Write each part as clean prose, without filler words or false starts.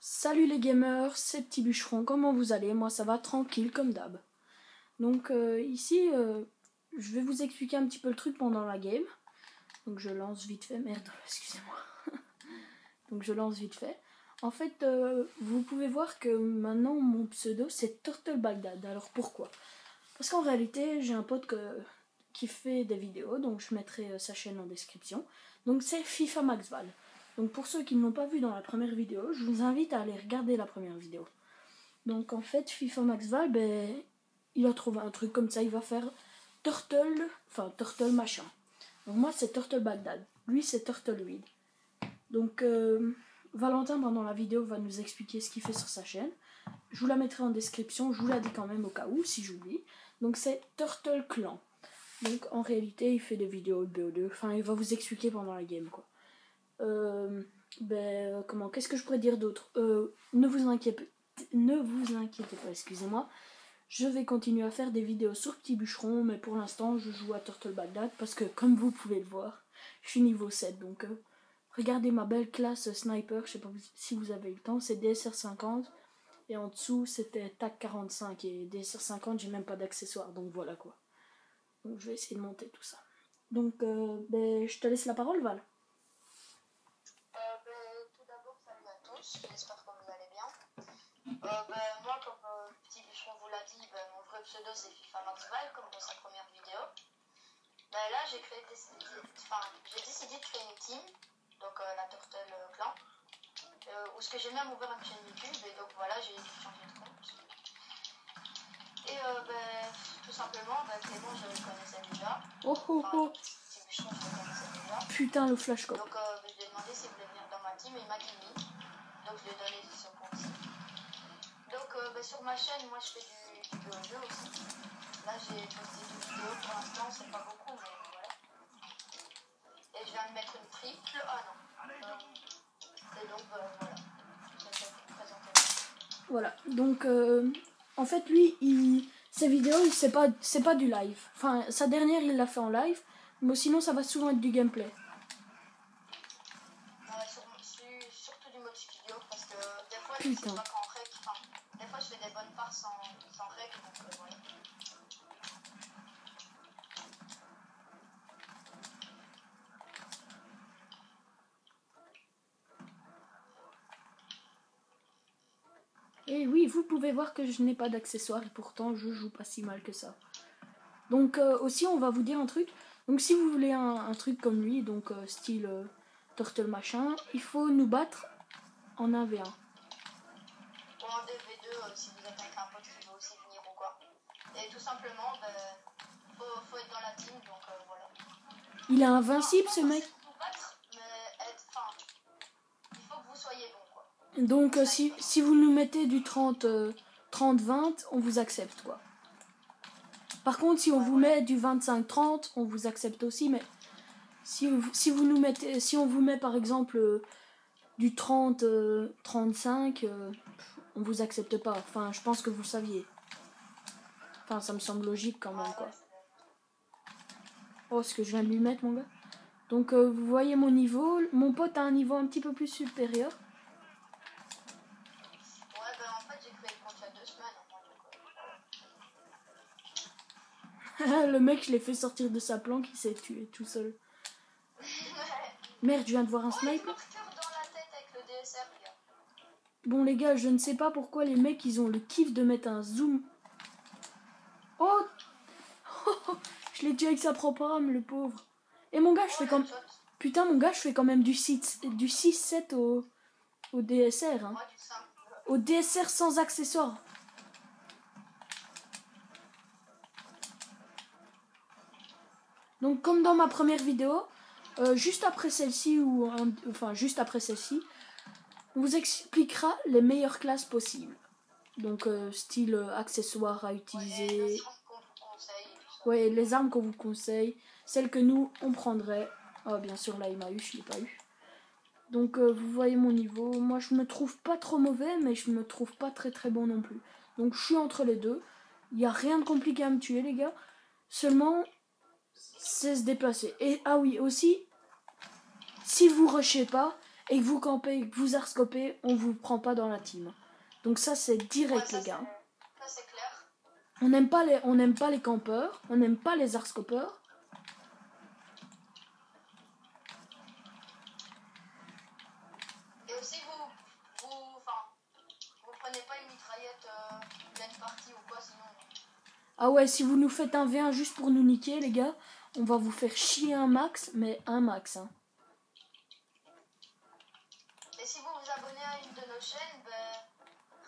Salut les gamers, c'est Petit Bûcheron, comment vous allez? Moi ça va tranquille comme d'hab. Donc ici, je vais vous expliquer un petit peu le truc pendant la game. Donc je lance vite fait, merde, excusez-moi. Donc je lance vite fait. En fait, vous pouvez voir que maintenant mon pseudo c'est Turtle Bagdad. Alors pourquoi? Parce qu'en réalité j'ai un pote qui fait des vidéos, donc je mettrai sa chaîne en description. Donc c'est FIFA Maxval. Donc pour ceux qui ne l'ont pas vu dans la première vidéo, je vous invite à aller regarder la première vidéo. Donc en fait FIFA Maxval, il a trouvé un truc comme ça, il va faire Turtle machin. Donc moi c'est Turtle Bagdad, lui c'est Turtle Weed. Donc Valentin pendant la vidéo va nous expliquer ce qu'il fait sur sa chaîne. Je vous la mettrai en description, je vous la dis quand même au cas où si j'oublie. Donc c'est Turtle Clan. Donc en réalité il fait des vidéos de BO2, enfin il va vous expliquer pendant la game quoi. Qu'est-ce que je pourrais dire d'autre? Ne vous inquiétez pas, excusez-moi. Je vais continuer à faire des vidéos sur Petit Bûcheron, mais pour l'instant je joue à Turtle Bagdad parce que comme vous pouvez le voir, je suis niveau 7, donc regardez ma belle classe sniper, je sais pas si vous avez eu le temps, c'est DSR 50 et en dessous c'était TAC 45 et DSR 50 j'ai même pas d'accessoires, donc voilà quoi. Donc je vais essayer de monter tout ça. Donc je te laisse la parole Val. Tout d'abord, salut à tous, j'espère que vous allez bien. Moi, comme Petit Bûcheron vous l'a dit, mon vrai pseudo c'est FIFA Maxval, comme dans sa première vidéo. Là, j'ai décidé de créer une team, donc la Turtle Clan, où ce que j'ai même ouvert une chaîne YouTube, et donc voilà, j'ai changé de compte. Et tout simplement, Clément, je le connaissais déjà. Petit Bûcheron, je le connaissais déjà. Putain, le flash cop. Donc je lui ai demandé s'il voulait venir dans ma team et il m'a dit oui. Donc je lui ai donné son compte. Donc sur ma chaîne, moi je fais du BO2 aussi. Là j'ai posté 2 vidéos pour l'instant, c'est pas beaucoup mais voilà. Et je viens de mettre une triple. Ah non. Et donc voilà. Je vais vous présenter. Voilà. Donc en fait lui, ses vidéos, c'est pas du live. Enfin sa dernière il l'a fait en live, mais sinon ça va souvent être du gameplay. Surtout du mode studio parce que des fois je Putain. sais pas qu'en règle, des fois je fais des bonnes parts sans règle donc voilà. Et oui, vous pouvez voir que je n'ai pas d'accessoires et pourtant je joue pas si mal que ça. Donc aussi on va vous dire un truc. Donc si vous voulez un truc comme lui, donc style Turtle machin, il faut nous battre en 1v1. Ou en 2v2 si vous êtes avec un pote qui veut aussi venir ou quoi. Et tout simplement, faut être dans la team, donc voilà. Il est invincible ce mec. Vous battre, mais il faut que vous soyez bon quoi. Donc si vous nous mettez du 30-20, on vous accepte quoi. Par contre, si on vous met du 25-30, on vous accepte aussi, mais si on vous met par exemple du 30-35, on vous accepte pas. Enfin, je pense que vous le saviez. Enfin, ça me semble logique quand même quoi. Oh, ce que je viens de lui mettre, mon gars. Donc, vous voyez mon niveau. Mon pote a un niveau un petit peu plus supérieur. En fait, j'ai créé le compte il y a 2 semaines. Le mec, je l'ai fait sortir de sa planque, il s'est tué tout seul. Merde, je viens de voir un sniper. Dans la tête avec le DSR, gars. Bon, les gars, je ne sais pas pourquoi les mecs, ils ont le kiff de mettre un zoom. Oh, je l'ai tué avec sa propre arme, le pauvre. Et mon gars, je fais comme... Putain, mon gars, je fais quand même du 6-7 au DSR. Hein. Au DSR sans accessoires. Donc, comme dans ma première vidéo, juste après celle-ci, juste après celle-ci, on vous expliquera les meilleures classes possibles. Donc, style accessoires à utiliser. Ouais, les armes qu'on vous conseille. Celles que nous, on prendrait. Oh, bien sûr, là, il m'a eu, je l'ai pas eu. Donc, vous voyez mon niveau. Moi, je me trouve pas trop mauvais, mais je me trouve pas très très bon non plus. Donc, je suis entre les deux. Il n'y a rien de compliqué à me tuer, les gars. Seulement, c'est se déplacer. Et, ah oui, aussi, si vous rushez pas, et que vous campez et que vous arscopez, on vous prend pas dans la team. Donc ça c'est direct Ouais, les gars. Ça c'est clair. On n'aime pas les campeurs, on n'aime pas les arscopeurs. Et aussi vous prenez pas une mitraillette pleine partie ou quoi sinon. Ah ouais, si vous nous faites un V1 juste pour nous niquer les gars, on va vous faire chier un max, mais un max. Hein. Et si vous vous abonnez à une de nos chaînes,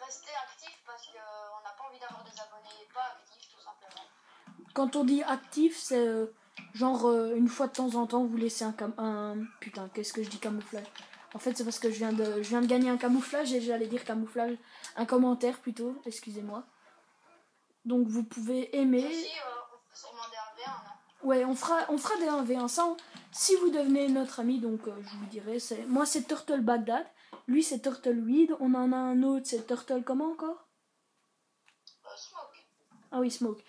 restez actifs parce qu'on n'a pas envie d'avoir des abonnés pas actifs tout simplement. Quand on dit actif, c'est genre une fois de temps en temps vous laissez un putain, qu'est-ce que je dis camouflage. En fait, c'est parce que je viens de gagner un camouflage et j'allais dire camouflage, un commentaire plutôt, excusez-moi. Donc vous pouvez aimer. Et aussi, on peut sûrement des 1v1, non? Ouais, on fera des 1v1 ça. Si vous devenez notre ami, donc je vous dirai, moi c'est Turtle Bagdad, lui c'est Turtle Weed, on en a un autre, c'est Turtle comment encore? Smoke. Ah oui, Smoke.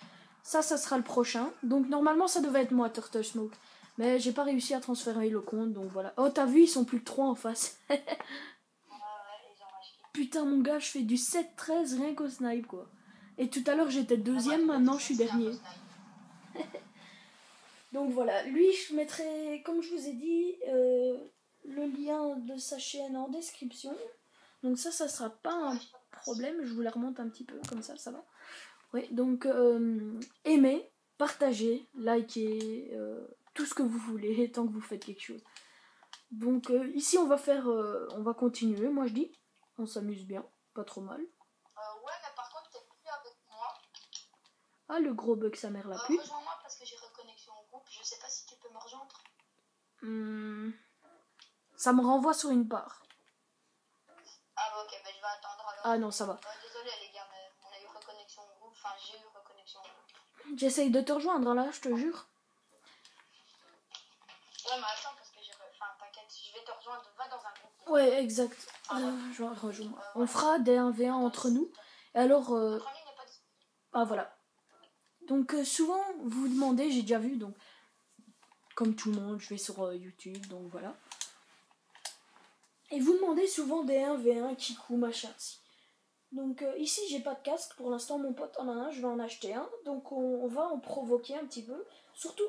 Ça sera le prochain. Donc normalement ça devait être moi, Turtle Smoke. Mais j'ai pas réussi à transférer le compte, donc voilà. Oh t'as vu, ils sont plus que 3 en face. Ouais, ils ont racheté. Putain mon gars, je fais du 7-13 rien qu'au snipe quoi. Et tout à l'heure j'étais deuxième, maintenant je suis dernier. Donc voilà, lui je mettrai, comme je vous ai dit, le lien de sa chaîne en description. Donc ça sera pas un problème, je vous la remonte un petit peu, comme ça va. Oui, donc aimez, partagez, likez, tout ce que vous voulez, tant que vous faites quelque chose. Donc ici on va continuer, moi je dis, on s'amuse bien, pas trop mal. Ouais, mais par contre t'es plus avec moi. Ah le gros bug sa mère la pute. Rejoins-moi parce que j'ai reconnexion au groupe, je sais pas si tu peux me rejoindre. Ça me renvoie sur une part. Ah bah ok, je vais attendre alors. Ah non, ça va. Désolé les gars, mais on a eu reconnexion au groupe, enfin j'ai eu reconnexion au groupe. J'essaye de te rejoindre là, je te jure. Ouais, mais attends, parce que t'inquiète, je vais te rejoindre, va dans un groupe. Ouais, exact. Rejoins-moi. On fera des 1v1 entre nous. Et alors. Ah voilà. Donc souvent, vous vous demandez, j'ai déjà vu, donc. Comme tout le monde, je vais sur YouTube, donc voilà. Et vous demandez souvent des 1v1, kikou, machin. Donc ici, j'ai pas de casque. Pour l'instant, mon pote en a un, je vais en acheter un. Donc on va en provoquer un petit peu. Surtout.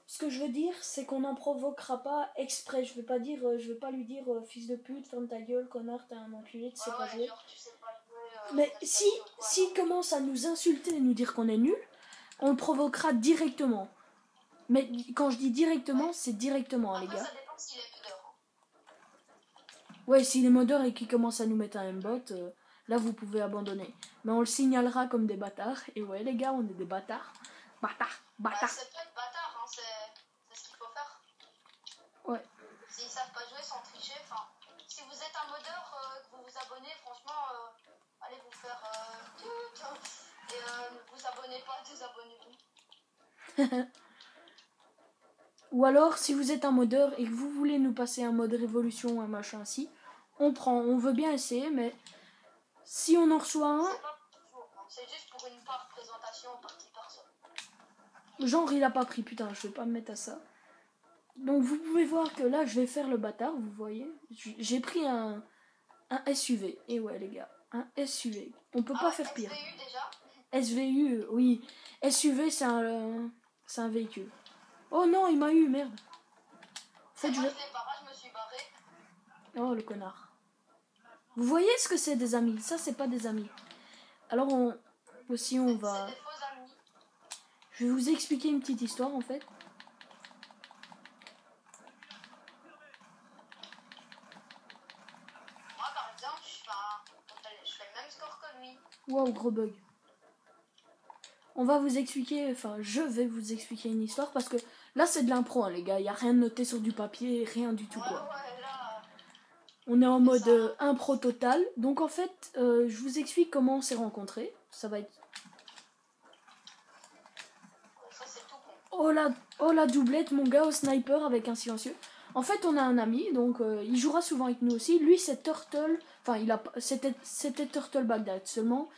Ce que je veux dire, c'est qu'on n'en provoquera pas exprès. Je vais pas lui dire fils de pute, ferme ta gueule, connard, t'es un enculé, tu sais pas jouer. Mais s'il commence à nous insulter et nous dire qu'on est nul, on le provoquera directement. Mais quand je dis directement, c'est directement, les gars. Ça dépend s'il est modeur. Ouais, s'il est modeur et qu'il commence à nous mettre un aimbot, là vous pouvez abandonner. Mais on le signalera comme des bâtards. Et ouais, les gars, on est des bâtards. Bâtards. C'est pas être bâtard, hein, c'est ce qu'il faut faire. Ouais. S'ils savent pas jouer sans tricher, enfin, si vous êtes un modeur, que vous vous abonnez, franchement, allez vous faire et ne vous abonnez pas, désabonnez-vous. Ou alors, si vous êtes un modeur et que vous voulez nous passer un mode révolution, un machin ainsi, on veut bien essayer, mais si on en reçoit un... C'est pas toujours, hein, c'est juste pour une part présentation partie personne. Genre, il a pas pris, putain, je vais pas me mettre à ça. Donc, vous pouvez voir que là, je vais faire le bâtard, vous voyez. J'ai pris un SUV. Et ouais, les gars, un SUV. On peut pas faire pire. SVU déjà SVU, oui. SUV, c'est un véhicule. Oh non, il m'a eu, merde. En fait, je l'ai pas, je me suis barré. Oh, le connard. Vous voyez ce que c'est des amis? Ça, c'est pas des amis. Alors, aussi, on va... C'est des faux amis. Je vais vous expliquer une petite histoire, en fait. Moi, par exemple, je fais le même score que lui. Wow, gros bug. On va vous expliquer, enfin, je vais vous expliquer une histoire parce que là, c'est de l'impro, hein, les gars. Il n'y a rien de noté sur du papier, rien du tout, quoi. Ouais, là... On est en mode impro total. Donc, en fait, je vous explique comment on s'est rencontrés. Ça va être... Ça, c'est tout con. Oh, la doublette, mon gars au sniper avec un silencieux. En fait, on a un ami, donc il jouera souvent avec nous aussi. Lui, c'est Turtle... Enfin, c'était Turtle Bagdad seulement.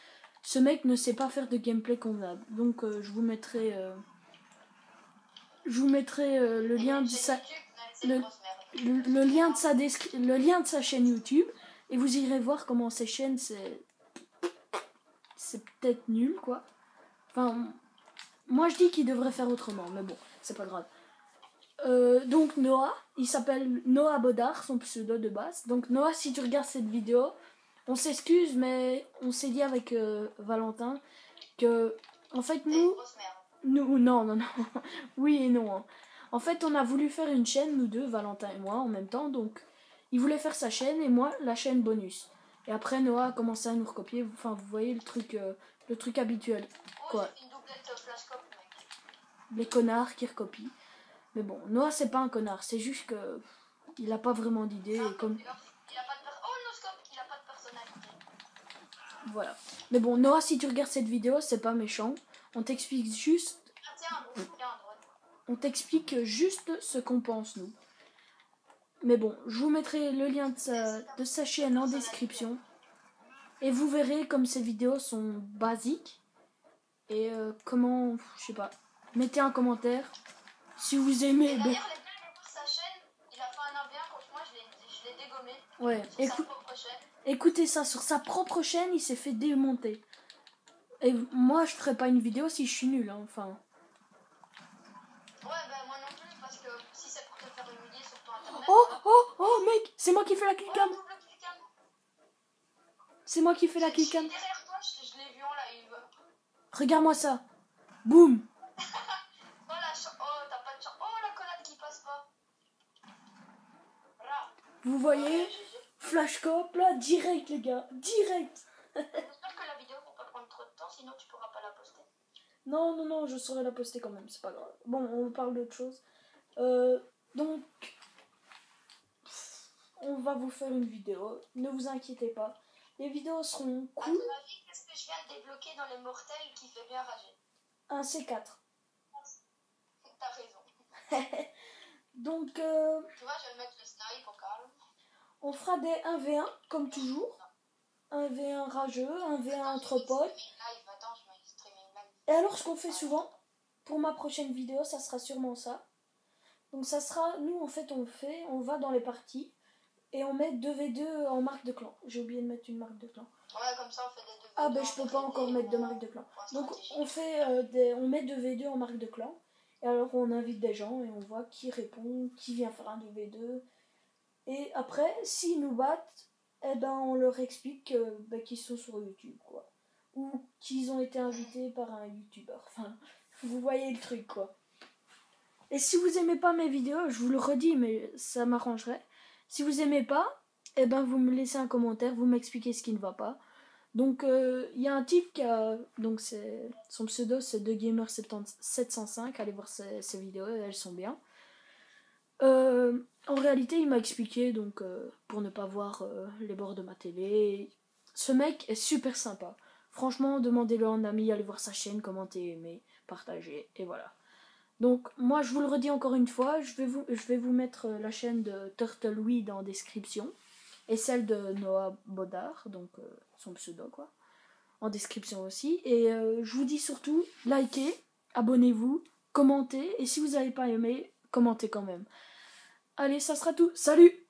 Ce mec ne sait pas faire de gameplay convenable. Donc je vous mettrai le lien de sa le lien de sa chaîne YouTube et vous irez voir comment ses chaînes c'est peut-être nul quoi. Enfin, moi je dis qu'il devrait faire autrement, mais bon, c'est pas grave. Donc Noah, il s'appelle Noah Bodar, son pseudo de base. Donc Noah, si tu regardes cette vidéo, on s'excuse, mais on s'est dit avec Valentin que, en fait, non, oui et non. Hein. En fait, on a voulu faire une chaîne, nous deux, Valentin et moi, en même temps. Donc, il voulait faire sa chaîne et moi, la chaîne bonus. Et après, Noah a commencé à nous recopier. Enfin, vous voyez le truc habituel. Quoi. Une doublette Flashcop, mec. Les connards qui recopient. Mais bon, Noah, c'est pas un connard. C'est juste que il a pas vraiment d'idée. Il a Comme... pas de personnalité. Voilà. Mais bon, Noah, si tu regardes cette vidéo, c'est pas méchant. On t'explique juste... On t'explique juste ce qu'on pense, nous. Mais bon, je vous mettrai le lien de sa chaîne en description. Et vous verrez comme ces vidéos sont basiques. Et comment... Je sais pas. Mettez un commentaire. Si vous aimez... Et d'ailleurs, les gars, sa chaîne, il a fait un 1v1 contre moi, je l'ai dégommé. Ouais, écoutez ça, sur sa propre chaîne, il s'est fait démonter. Et moi, je ferai pas une vidéo si je suis nul, hein, enfin... Ouais, ben moi non plus, parce que si c'est pour te faire humilier sur ton internet... Oh, mec, c'est moi qui fais la killcam. C'est moi qui fais la killcam. Derrière toi, je l'ai vu en live. Regarde-moi ça. Boum. T'as pas de chance. Oh, la collade qui passe pas. Voilà. Vous voyez, Flashcop, là, direct, les gars. Direct. J'espère que la vidéo va pas prendre trop de temps, sinon tu pourras pas la poster. Non, je saurais la poster quand même, c'est pas grave. Bon, on parle d'autre chose. Donc, on va vous faire une vidéo. Ne vous inquiétez pas. Les vidéos seront cool. À ton avis, qu'est-ce que je viens de débloquer dans les mortels qui fait bien rager? Un C4. T'as raison. Donc, tu vois, je vais le mettre le snipe au calme. On fera des 1v1 comme toujours. 1v1 rageux, 1v1 entre potes. Et alors, ce qu'on fait souvent, pour ma prochaine vidéo, ça sera sûrement ça. Donc, ça sera, nous, en fait, on va dans les parties et on met 2v2 en marque de clan. J'ai oublié de mettre une marque de clan. Ouais, comme ça, on fait des 2v2. Ah, ben, je peux pas encore mettre de marque de clan. Donc, on met 2v2 en marque de clan. Et alors, on invite des gens et on voit qui répond, qui vient faire un 2v2. Et après, s'ils nous battent, eh ben, on leur explique qu'ils sont sur YouTube, quoi. Ou qu'ils ont été invités par un youtubeur. Enfin, vous voyez le truc, quoi. Et si vous aimez pas mes vidéos, je vous le redis, mais ça m'arrangerait. Si vous aimez pas, eh ben, vous me laissez un commentaire, vous m'expliquez ce qui ne va pas. Donc, il y a un type qui a... Donc, son pseudo, c'est TheGamer705. Allez voir ses vidéos, elles sont bien. En réalité, il m'a expliqué, donc pour ne pas voir les bords de ma télé. Ce mec est super sympa. Franchement, demandez-le en ami, allez voir sa chaîne, commentez, aimez, partagez, et voilà. Donc, moi, je vous le redis encore une fois, je vais vous mettre la chaîne de Turtleweed en description, et celle de Noah Bodar, donc son pseudo, quoi, en description aussi. Et je vous dis surtout, likez, abonnez-vous, commentez, et si vous n'avez pas aimé, commentez quand même. Allez, ça sera tout. Salut!